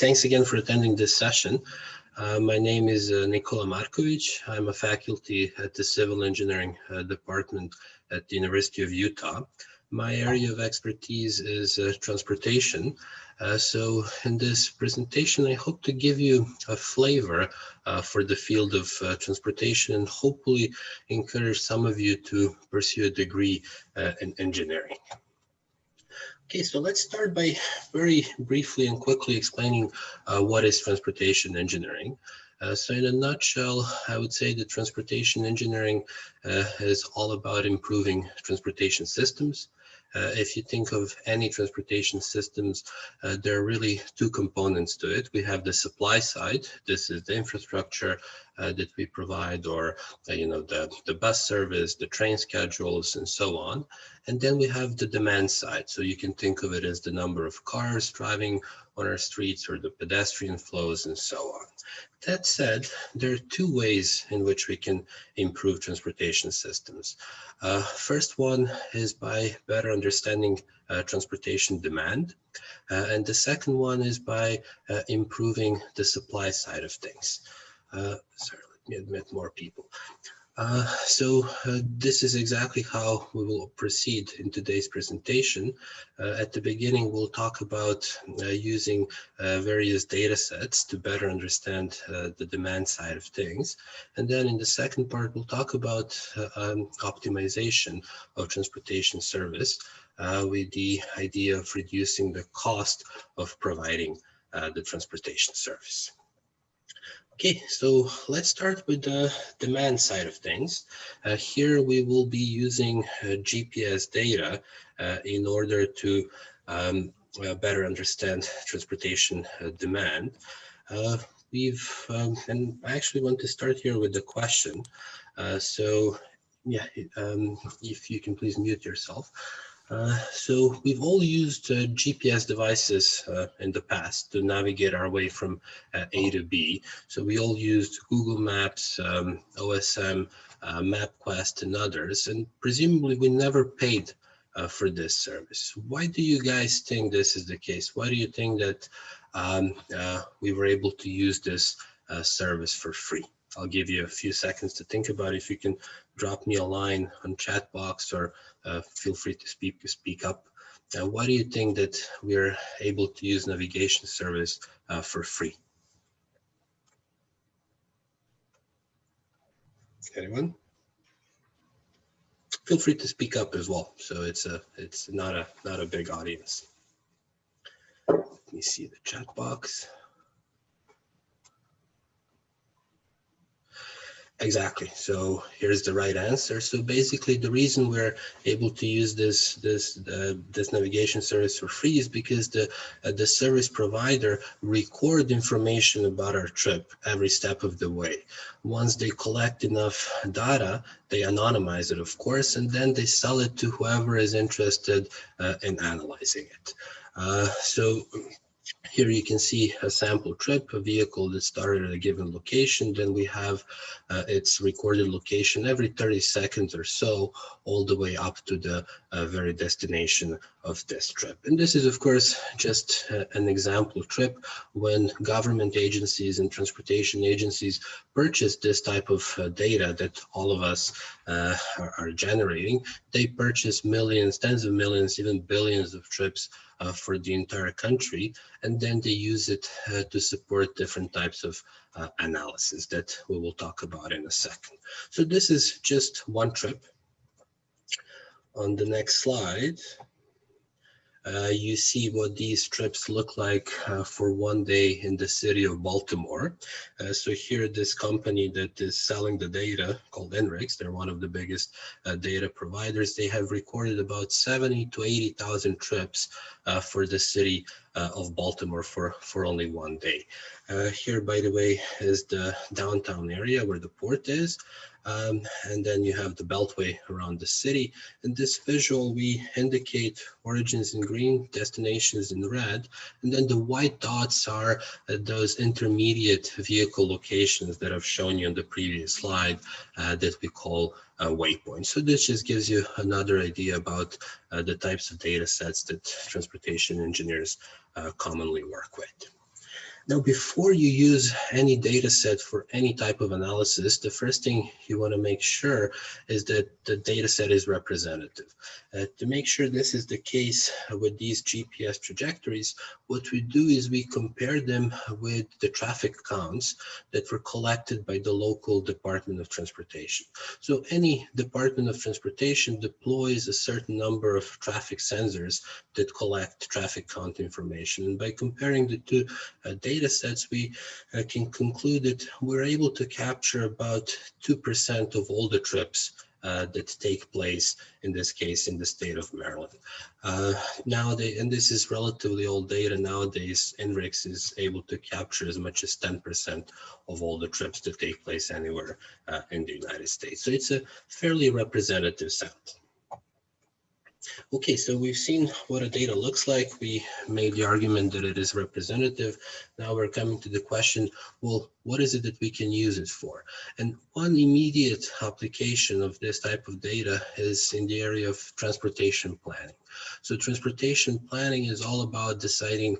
Thanks again for attending this session. My name is Nikola Markovic. I'm a faculty at the Civil Engineering Department at the University of Utah. My area of expertise is transportation. So in this presentation, I hope to give you a flavor for the field of transportation and hopefully encourage some of you to pursue a degree in engineering. Okay, so let's start by very briefly and quickly explaining what is transportation engineering. So in a nutshell, I would say that transportation engineering is all about improving transportation systems. If you think of any transportation systems, there are really two components to it. We have the supply side. This is the infrastructure that we provide, or the bus service, the train schedules, and so on. And then we have the demand side. So you can think of it as the number of cars driving on our streets or the pedestrian flows and so on. That said, there are two ways in which we can improve transportation systems. First one is by better understanding transportation demand. And the second one is by improving the supply side of things. Sorry, let me admit more people. This is exactly how we will proceed in today's presentation. At the beginning, we'll talk about using various data sets to better understand the demand side of things. And then in the second part, we'll talk about optimization of transportation service with the idea of reducing the cost of providing the transportation service. Okay, so let's start with the demand side of things. Here we will be using GPS data in order to better understand transportation demand. And I actually want to start here with the question. If you can please mute yourself. So we've all used GPS devices in the past to navigate our way from A to B. So we all used Google Maps, OSM, MapQuest, and others, and presumably we never paid for this service. Why do you guys think this is the case? Why do you think that we were able to use this service for free? I'll give you a few seconds to think about it. If you can drop me a line on chat box or feel free to speak up. Why do you think that we're able to use navigation service for free? Anyone? Feel free to speak up as well. So it's not a big audience. Let me see the chat box. Exactly. So here's the right answer. So basically, the reason we're able to use this navigation service for free is because the service provider record information about our trip every step of the way. Once they collect enough data, they anonymize it, of course, and then they sell it to whoever is interested in analyzing it. Here you can see a sample trip, a vehicle that started at a given location. Then we have its recorded location every 30 seconds or so, all the way up to the very destination of this trip. And this is, of course, just an example trip. When government agencies and transportation agencies purchase this type of data that all of us are generating, they purchase millions, tens of millions, even billions of trips for the entire country, and then they use it to support different types of analysis that we will talk about in a second. So this is just one trip. On the next slide, you see what these trips look like for one day in the city of Baltimore. So here, this company that is selling the data called INRIX, they're one of the biggest data providers. They have recorded about 70 to 80,000 trips for the city of Baltimore for only one day. Here, by the way, is the downtown area where the port is. And then you have the beltway around the city. In this visual, we indicate origins in green, destinations in red, and then the white dots are those intermediate vehicle locations that I've shown you on the previous slide that we call waypoints. So this just gives you another idea about the types of data sets that transportation engineers commonly work with. Now, before you use any data set for any type of analysis, the first thing you want to make sure is that the data set is representative. To make sure this is the case with these GPS trajectories, what we do is we compare them with the traffic counts that were collected by the local Department of Transportation. So any Department of Transportation deploys a certain number of traffic sensors that collect traffic count information. And by comparing the two data sets, we can conclude that we're able to capture about 2% of all the trips that take place, in this case, in the state of Maryland. Nowadays, and this is relatively old data, nowadays, INRIX is able to capture as much as 10% of all the trips that take place anywhere in the United States. So it's a fairly representative sample. Okay, so we've seen what a data looks like. We made the argument that it is representative. Now we're coming to the question, well, what is it that we can use it for? And one immediate application of this type of data is in the area of transportation planning. So transportation planning is all about deciding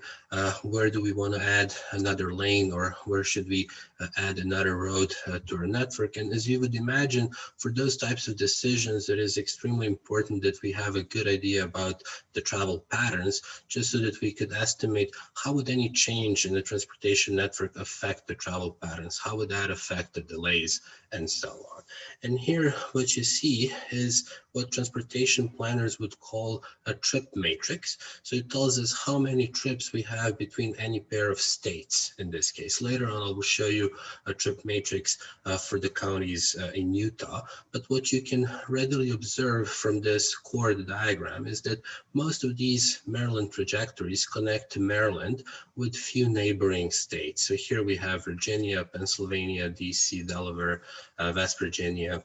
where do we want to add another lane, or where should we add another road to our network. And as you would imagine, for those types of decisions, it is extremely important that we have a good idea about the travel patterns, just so that we could estimate how would any change in the transportation network affect the travel patterns, how would that affect the delays, and so on. And here what you see is what transportation planners would call a trip matrix. So it tells us how many trips we have between any pair of states in this case. Later on, I will show you a trip matrix for the counties in Utah. But what you can readily observe from this chord diagram is that most of these Maryland trajectories connect to Maryland with few neighboring states. So here we have Virginia, Pennsylvania, DC, Delaware, West Virginia,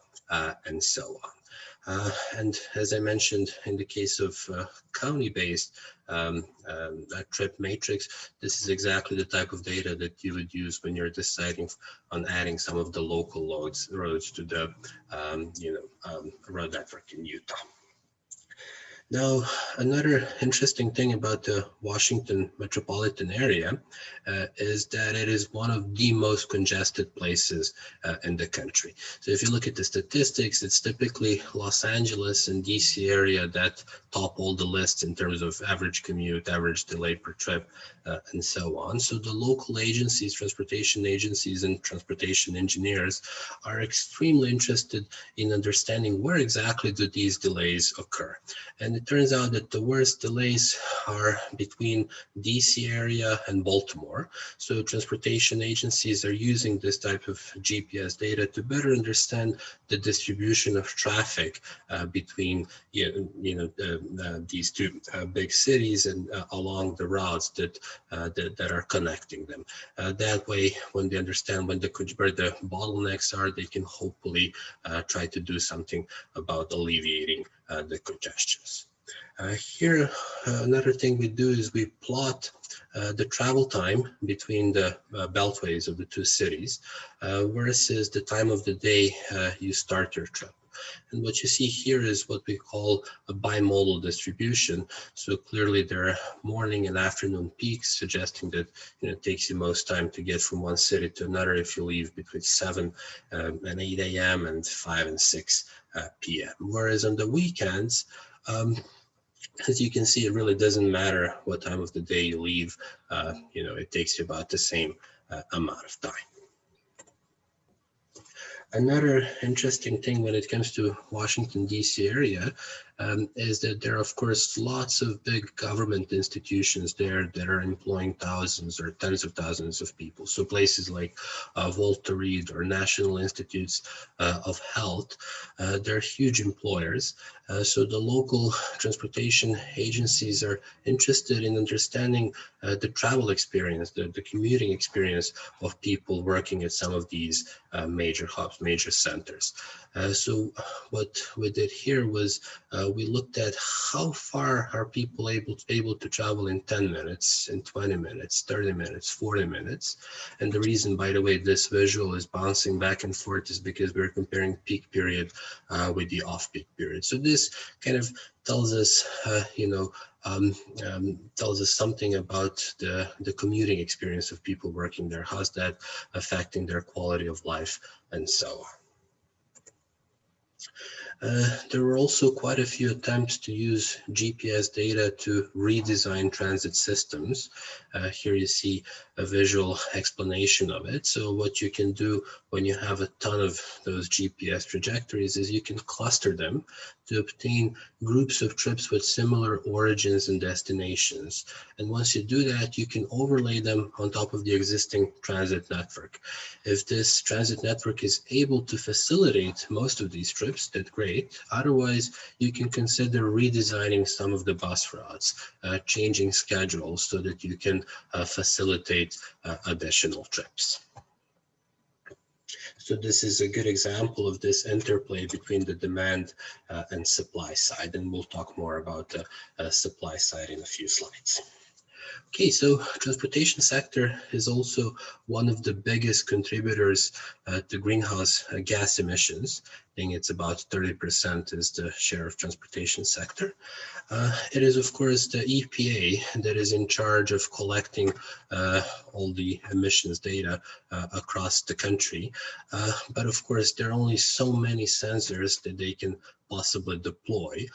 and so on. And as I mentioned, in the case of county-based trip matrix, this is exactly the type of data that you would use when you're deciding on adding some of the local roads to the road network in Utah. Now, another interesting thing about the Washington metropolitan area is that it is one of the most congested places in the country. So if you look at the statistics, it's typically Los Angeles and DC area that top all the lists in terms of average commute, average delay per trip, and so on. So the local agencies, transportation agencies, and transportation engineers are extremely interested in understanding where exactly do these delays occur. And it turns out that the worst delays are between DC area and Baltimore. So transportation agencies are using this type of GPS data to better understand the distribution of traffic between these two big cities and along the routes that are connecting them. That way, when they understand where the bottlenecks are, they can hopefully try to do something about alleviating the congestions. Here, another thing we do is we plot the travel time between the beltways of the two cities versus the time of the day you start your trip. And what you see here is what we call a bimodal distribution. So clearly there are morning and afternoon peaks, suggesting that it takes you most time to get from one city to another if you leave between 7 and 8 a.m. and 5 and 6 p.m. Whereas on the weekends, as you can see, it really doesn't matter what time of the day you leave. It takes you about the same amount of time. Another interesting thing when it comes to Washington, D.C. area is that there are, of course, lots of big government institutions there that are employing thousands or tens of thousands of people. So places like Walter Reed or National Institutes of Health, they're huge employers. So the local transportation agencies are interested in understanding the travel experience, the commuting experience of people working at some of these major hubs, major centers. So what we did here was we looked at how far are people able to travel in 10 minutes, in 20 minutes, 30 minutes, 40 minutes. And the reason, by the way, this visual is bouncing back and forth is because we're comparing peak period with the off-peak period. So this kind of tells us, tells us something about the commuting experience of people working there. How's that affecting their quality of life and so on. There were also quite a few attempts to use GPS data to redesign transit systems. Here you see a visual explanation of it. So what you can do when you have a ton of those GPS trajectories is you can cluster them to obtain groups of trips with similar origins and destinations. And once you do that, you can overlay them on top of the existing transit network. If this transit network is able to facilitate most of these trips, that's great. Otherwise, you can consider redesigning some of the bus routes, changing schedules so that you can facilitate additional trips. So this is a good example of this interplay between the demand and supply side, and we'll talk more about the supply side in a few slides. Okay, so transportation sector is also one of the biggest contributors to greenhouse gas emissions. I think it's about 30% is the share of transportation sector. It is, of course, the EPA that is in charge of collecting all the emissions data across the country. But of course, there are only so many sensors that they can possibly deploy.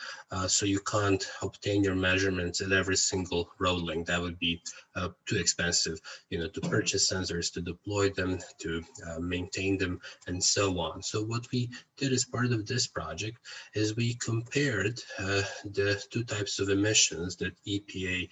So you can't obtain your measurements at every single road link. That would be too expensive, to purchase sensors, to deploy them, to maintain them, and so on. So what we did as part of this project is we compared the two types of emissions that EPA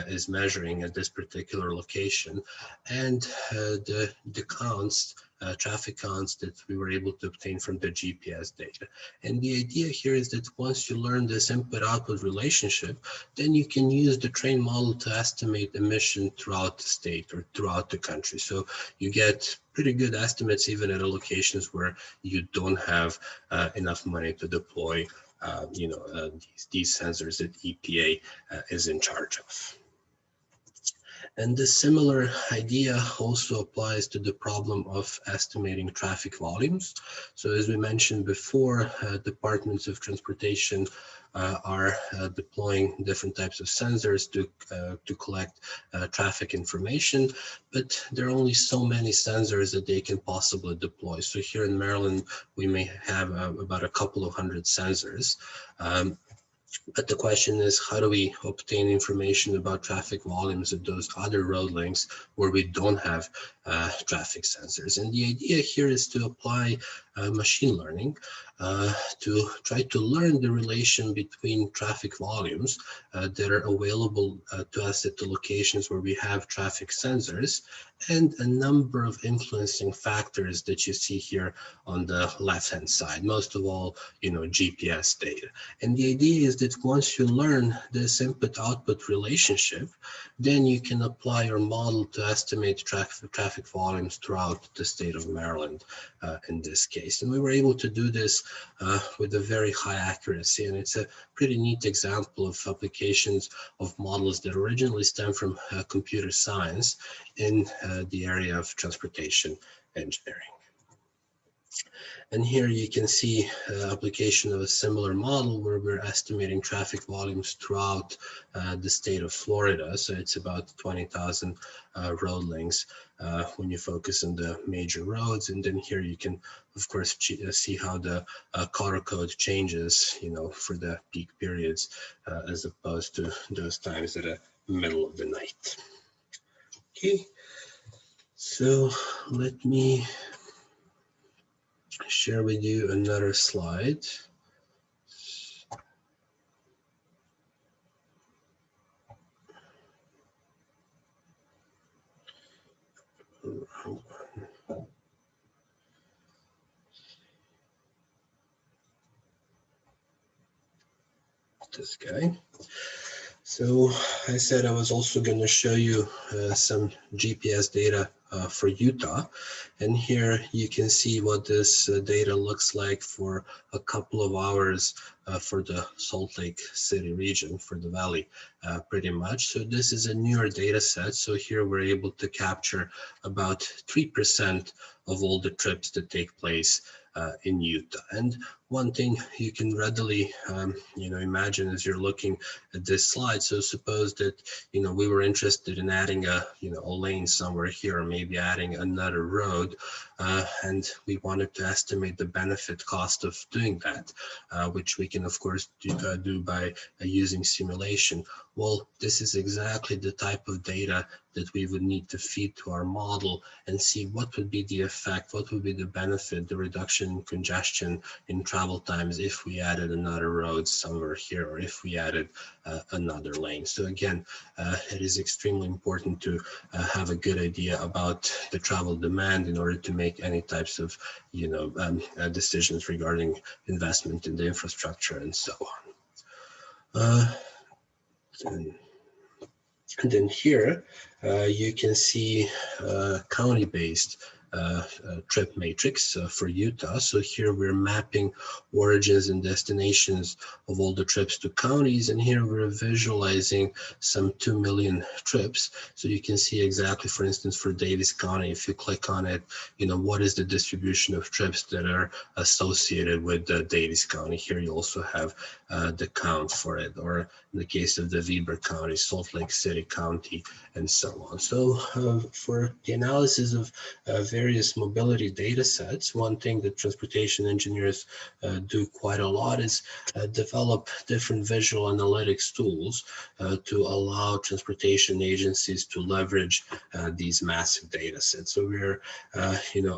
is measuring at this particular location and the counts, traffic counts that we were able to obtain from the GPS data. And the idea here is that once you learn this input-output relationship, then you can use the train model to estimate emission throughout the state or throughout the country. So you get pretty good estimates even at locations where you don't have enough money to deploy these sensors that EPA is in charge of. And this similar idea also applies to the problem of estimating traffic volumes. So as we mentioned before, departments of transportation are deploying different types of sensors to collect traffic information, but there are only so many sensors that they can possibly deploy. So here in Maryland, we may have about a couple of hundred sensors. But the question is, how do we obtain information about traffic volumes at those other road links where we don't have traffic sensors? And the idea here is to apply machine learning to try to learn the relation between traffic volumes that are available to us at the locations where we have traffic sensors and a number of influencing factors that you see here on the left-hand side, most of all, GPS data. And the idea is that once you learn this input-output relationship, then you can apply your model to estimate traffic volumes throughout the state of Maryland in this case. And we were able to do this with a very high accuracy. And it's a pretty neat example of applications of models that originally stem from computer science in the area of transportation engineering. And here you can see application of a similar model where we're estimating traffic volumes throughout the state of Florida. So it's about 20,000 road lengths when you focus on the major roads. And then here you can, of course, see how the color code changes, for the peak periods as opposed to those times at the middle of the night. Okay, so let me share with you another slide. This guy. So I said I was also going to show you some GPS data for Utah. And here you can see what this data looks like for a couple of hours for the Salt Lake City region, for the valley, pretty much. So this is a newer data set. So here we're able to capture about 3% of all the trips that take place in Utah. And one thing you can readily, imagine as you're looking at this slide. So suppose that, we were interested in adding a lane somewhere here, or maybe adding another road, and we wanted to estimate the benefit cost of doing that, which we can of course do by using simulation. Well, this is exactly the type of data that we would need to feed to our model and see what would be the effect, what would be the benefit, the reduction in congestion in travel times if we added another road somewhere here, or if we added another lane. So again, it is extremely important to have a good idea about the travel demand in order to make any types of decisions regarding investment in the infrastructure and so on. And then here you can see county-based trip matrix for Utah. So here we're mapping origins and destinations of all the trips to counties, and here we're visualizing some 2 million trips. So you can see exactly, for instance, for Davis County, if you click on it, what is the distribution of trips that are associated with Davis County. Here you also have the count for it, or in the case of the Weber County, Salt Lake City County, and so on. So for the analysis of various mobility data sets, one thing that transportation engineers do quite a lot is develop different visual analytics tools to allow transportation agencies to leverage these massive data sets. So we're,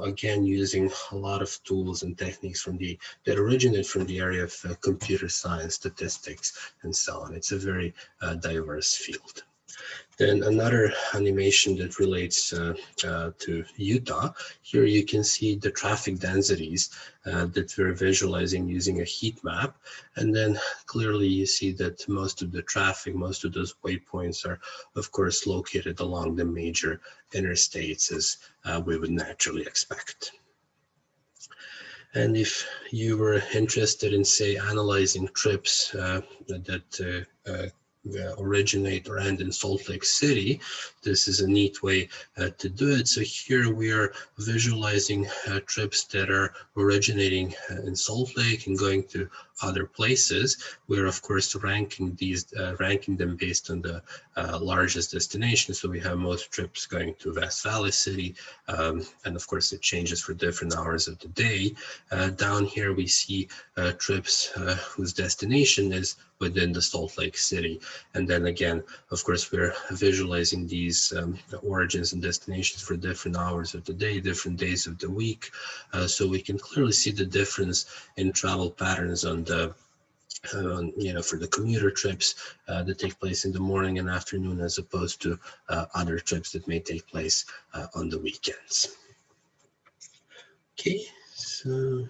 again, using a lot of tools and techniques that originate from the area of computer science, statistics, and so on. It's a very diverse field. Then another animation that relates to Utah. Here you can see the traffic densities that we're visualizing using a heat map. And then clearly you see that most of the traffic, most of those waypoints are, of course, located along the major interstates, as we would naturally expect. And if you were interested in, say, analyzing trips that originate or end in Salt Lake City, this is a neat way to do it. So here we are visualizing trips that are originating in Salt Lake and going to other places. We're of course ranking them based on the largest destination. So we have most trips going to West Valley City, and of course it changes for different hours of the day. Down here we see trips whose destination is within the Salt Lake City. And then again, of course, we're visualizing these origins and destinations for different hours of the day, different days of the week. So we can clearly see the difference in travel patterns on the for the commuter trips that take place in the morning and afternoon, as opposed to other trips that may take place on the weekends. Okay, so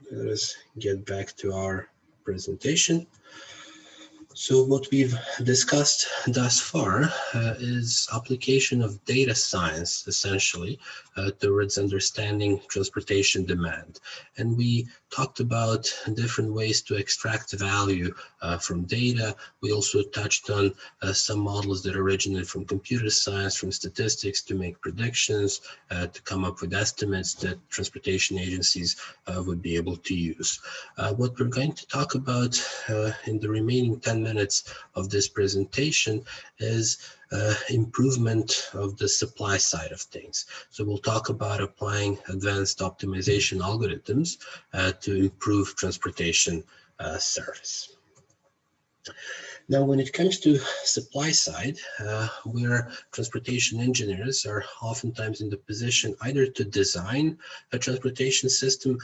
let us get back to our presentation. So what we've discussed thus far is application of data science, essentially, towards understanding transportation demand. And we talked about different ways to extract value from data. We also touched on some models that originate from computer science, from statistics, to make predictions, to come up with estimates that transportation agencies would be able to use. What we're going to talk about in the remaining 10 minutes of this presentation is improvement of the supply side of things. So we'll talk about applying advanced optimization algorithms to improve transportation service. Now, when it comes to supply side, where transportation engineers are oftentimes in the position either to design a transportation system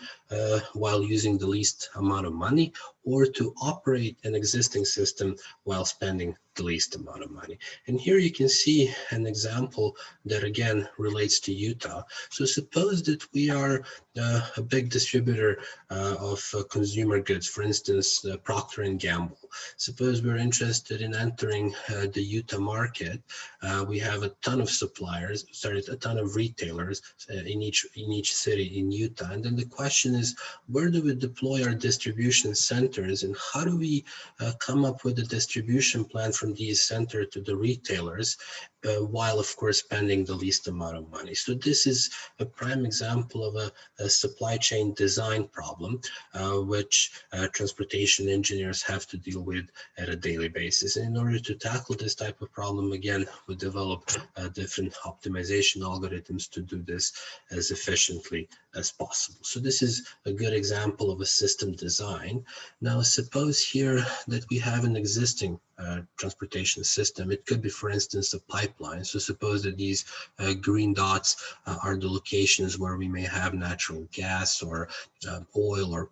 while using the least amount of money, or to operate an existing system while spending the least amount of money. And here you can see an example that again relates to Utah. So suppose that we are a big distributor of consumer goods, for instance, Procter & Gamble. Suppose we're interested in entering the Utah market. We have a ton of suppliers, a ton of retailers in each city in Utah. And then the question is, where do we deploy our distribution centers, and how do we come up with a distribution plan from these centers to the retailers, while of course spending the least amount of money? So this is a prime example of a supply chain design problem, which transportation engineers have to deal with at a daily basis. And in order to tackle this type of problem, again, we develop different optimization algorithms to do this as efficiently as possible. So this is a good example of a system design. Now, suppose here that we have an existing transportation system. It could be, for instance, a pipeline. So suppose that these green dots are the locations where we may have natural gas or oil or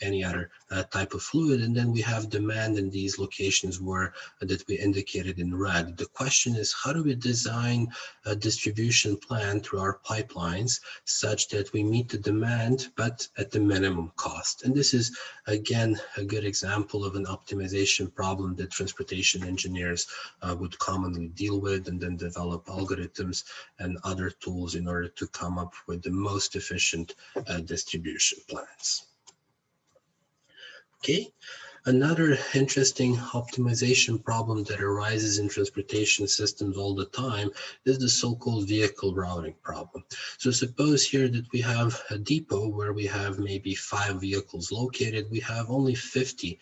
any other type of fluid, and then we have demand in these locations where that we indicated in red. The question is, how do we design a distribution plan through our pipelines such that we meet the demand but at the minimum cost? And this is again a good example of an optimization problem that transportation engineers would commonly deal with, and then develop algorithms and other tools in order to come up with the most efficient distribution plans. Okay. Another interesting optimization problem that arises in transportation systems all the time is the so-called vehicle routing problem. So suppose here that we have a depot where we have maybe 5 vehicles located. We have only 50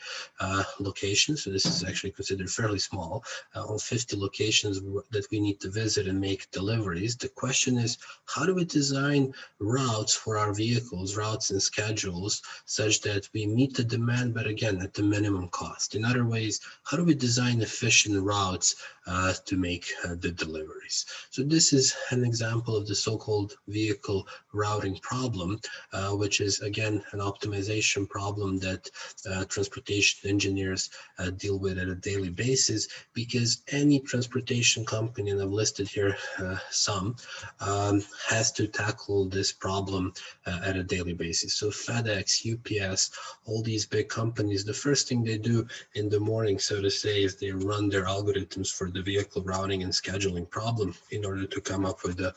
locations, so this is actually considered fairly small, on 50 locations that we need to visit and make deliveries. The question is, how do we design routes for our vehicles, routes and schedules, such that we meet the demand, but again, at the minimum cost? In other ways, how do we design efficient routes to make the deliveries? So this is an example of the so-called vehicle routing problem, which is again an optimization problem that transportation engineers deal with at a daily basis, because any transportation company, and I've listed here some, has to tackle this problem at a daily basis. So FedEx, UPS, all these big companies, the first thing they do in the morning, so to say, is they run their algorithms for the vehicle routing and scheduling problem in order to come up with the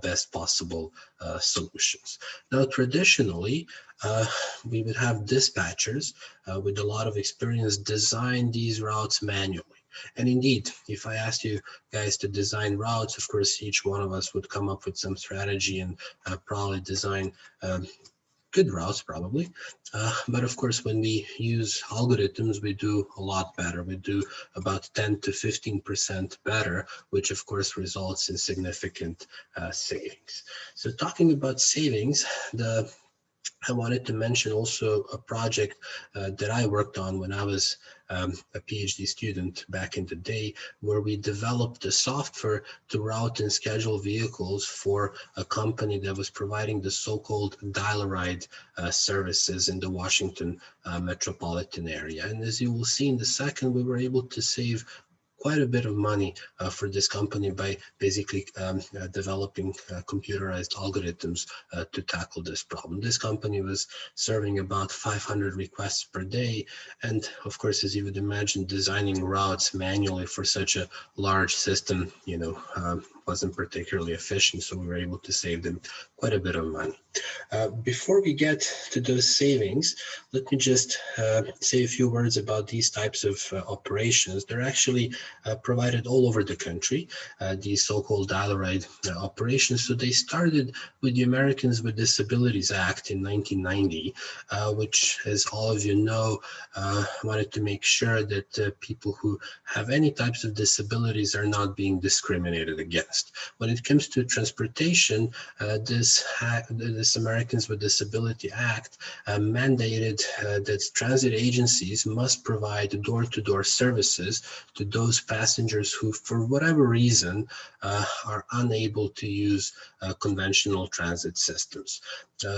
best possible solutions. Now, traditionally, we would have dispatchers with a lot of experience design these routes manually. And indeed, if I asked you guys to design routes, of course, each one of us would come up with some strategy and probably design good routes, probably. But of course, when we use algorithms, we do a lot better. We do about 10 to 15% better, which of course results in significant savings. So talking about savings, I wanted to mention also a project that I worked on when I was a PhD student back in the day, where we developed the software to route and schedule vehicles for a company that was providing the so-called dial-a-ride services in the Washington metropolitan area. And as you will see in the second, we were able to save quite a bit of money for this company by basically developing computerized algorithms to tackle this problem. This company was serving about 500 requests per day. And of course, as you would imagine, designing routes manually for such a large system, wasn't particularly efficient. So we were able to save them quite a bit of money. Before we get to those savings, let me just say a few words about these types of operations. They're actually provided all over the country, these so-called dial-a-ride operations. So they started with the Americans with Disabilities Act in 1990, which, as all of you know, wanted to make sure that people who have any types of disabilities are not being discriminated against. When it comes to transportation, this Americans with Disability Act mandated that transit agencies must provide door-to-door services to those passengers who, for whatever reason, are unable to use conventional transit systems.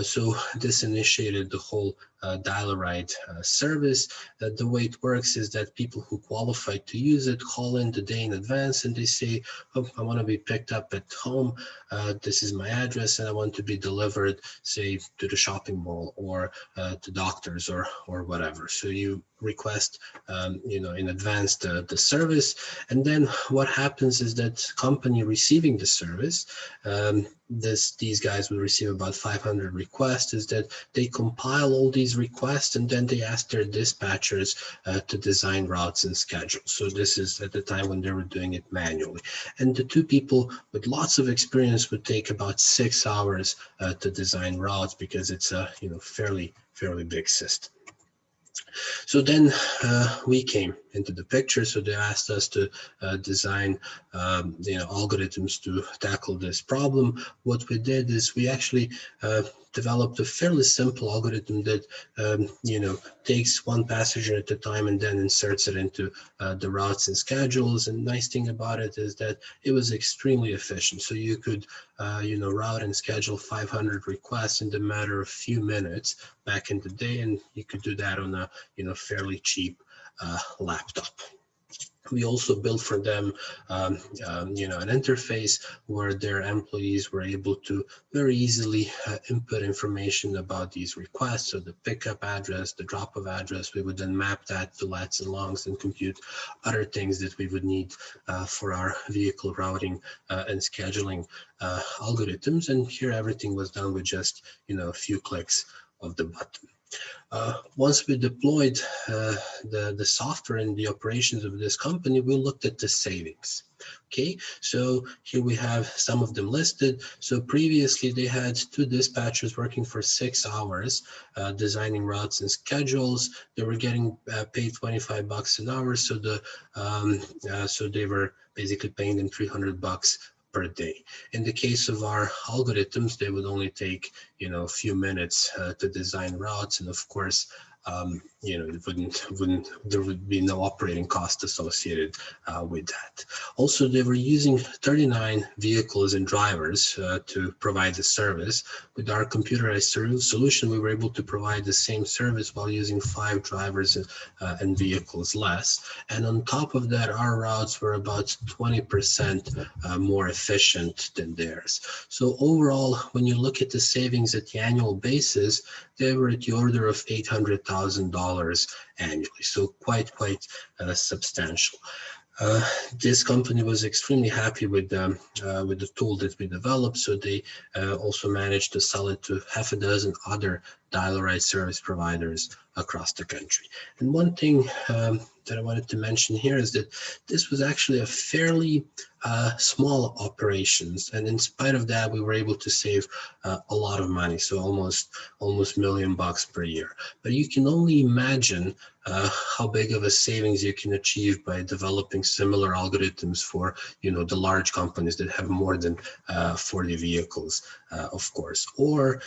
So this initiated the whole dial-a-ride service. The way it works is that people who qualify to use it call in the day in advance and they say, oh, I want to be picked up at home. This is my address and I want to be delivered, say, to the shopping mall or to doctors or whatever. So you request, in advance the service, and then what happens is that company receiving the service, these guys will receive about 500 requests, is that they compile all these requests and then they ask their dispatchers to design routes and schedules. So this is at the time when they were doing it manually, and the two people with lots of experience would take about 6 hours to design routes, because it's a fairly big system. So then we came into the picture. So they asked us to design algorithms to tackle this problem. What we did is we actually developed a fairly simple algorithm that takes one passenger at a time and then inserts it into the routes and schedules. And nice thing about it is that it was extremely efficient. So you could route and schedule 500 requests in the matter of a few minutes back in the day, and you could do that on a fairly cheap laptop. We also built for them, an interface where their employees were able to very easily input information about these requests. So the pickup address, the drop-off address, we would then map that to lats and longs and compute other things that we would need for our vehicle routing and scheduling algorithms. And here everything was done with just, a few clicks of the button. Once we deployed the software and the operations of this company, we looked at the savings. Okay, so here we have some of them listed. So previously they had 2 dispatchers working for 6 hours designing routes and schedules. They were getting paid $25 an hour. So so they were basically paying them $300 per day. In the case of our algorithms, they would only take, a few minutes to design routes, and of course, there would be no operating cost associated with that. Also, they were using 39 vehicles and drivers to provide the service. With our computerized solution, we were able to provide the same service while using 5 drivers and vehicles less. And on top of that, our routes were about 20% more efficient than theirs. So overall, when you look at the savings at the annual basis, they were at the order of $800,000 annually. So quite substantial. This company was extremely happy with the tool that we developed, so they also managed to sell it to half a dozen other dial-a-ride service providers across the country. And one thing that I wanted to mention here is that this was actually a fairly small operations, and in spite of that, we were able to save a lot of money, so almost $1 million per year. But you can only imagine how big of a savings you can achieve by developing similar algorithms for the large companies that have more than 40 vehicles, of course, or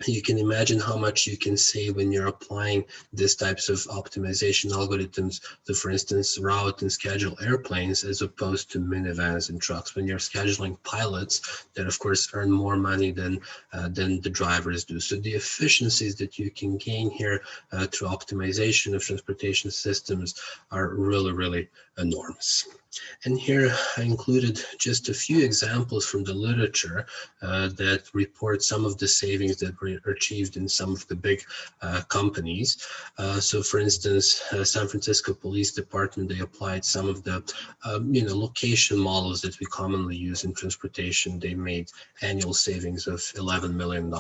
you can imagine how much you can save when you're applying these types of optimization algorithms to, for instance, route and schedule airplanes as opposed to minivans and trucks. When you're scheduling pilots that, of course, earn more money than the drivers do. So the efficiencies that you can gain here through optimization of transportation systems are really enormous. And here I included just a few examples from the literature that report some of the savings that were achieved in some of the big companies. So for instance, San Francisco Police Department, they applied some of the location models that we commonly use in transportation. They made annual savings of $11 million.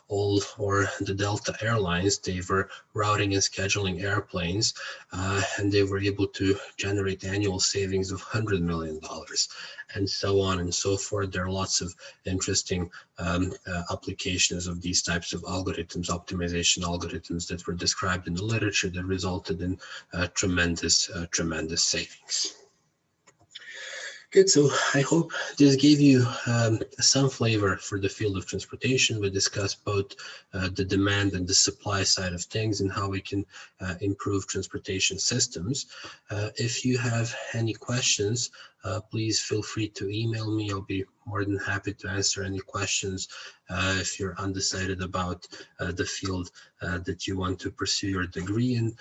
Or the Delta Airlines, they were routing and scheduling airplanes, and they were able to generate annual savings of $100 million, and so on and so forth. There are lots of interesting applications of these types of algorithms, optimization algorithms that were described in the literature that resulted in tremendous savings. Good, so I hope this gave you some flavor for the field of transportation. We discussed both the demand and the supply side of things and how we can improve transportation systems. If you have any questions, please feel free to email me. I'll be more than happy to answer any questions if you're undecided about the field that you want to pursue your degree in.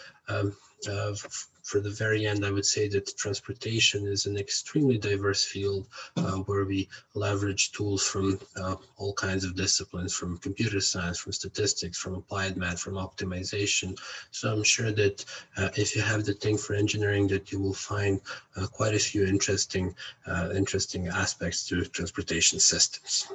For the very end, I would say that transportation is an extremely diverse field where we leverage tools from all kinds of disciplines, from computer science, from statistics, from applied math, from optimization. So I'm sure that if you have the thing for engineering, that you will find quite a few interesting aspects to transportation systems.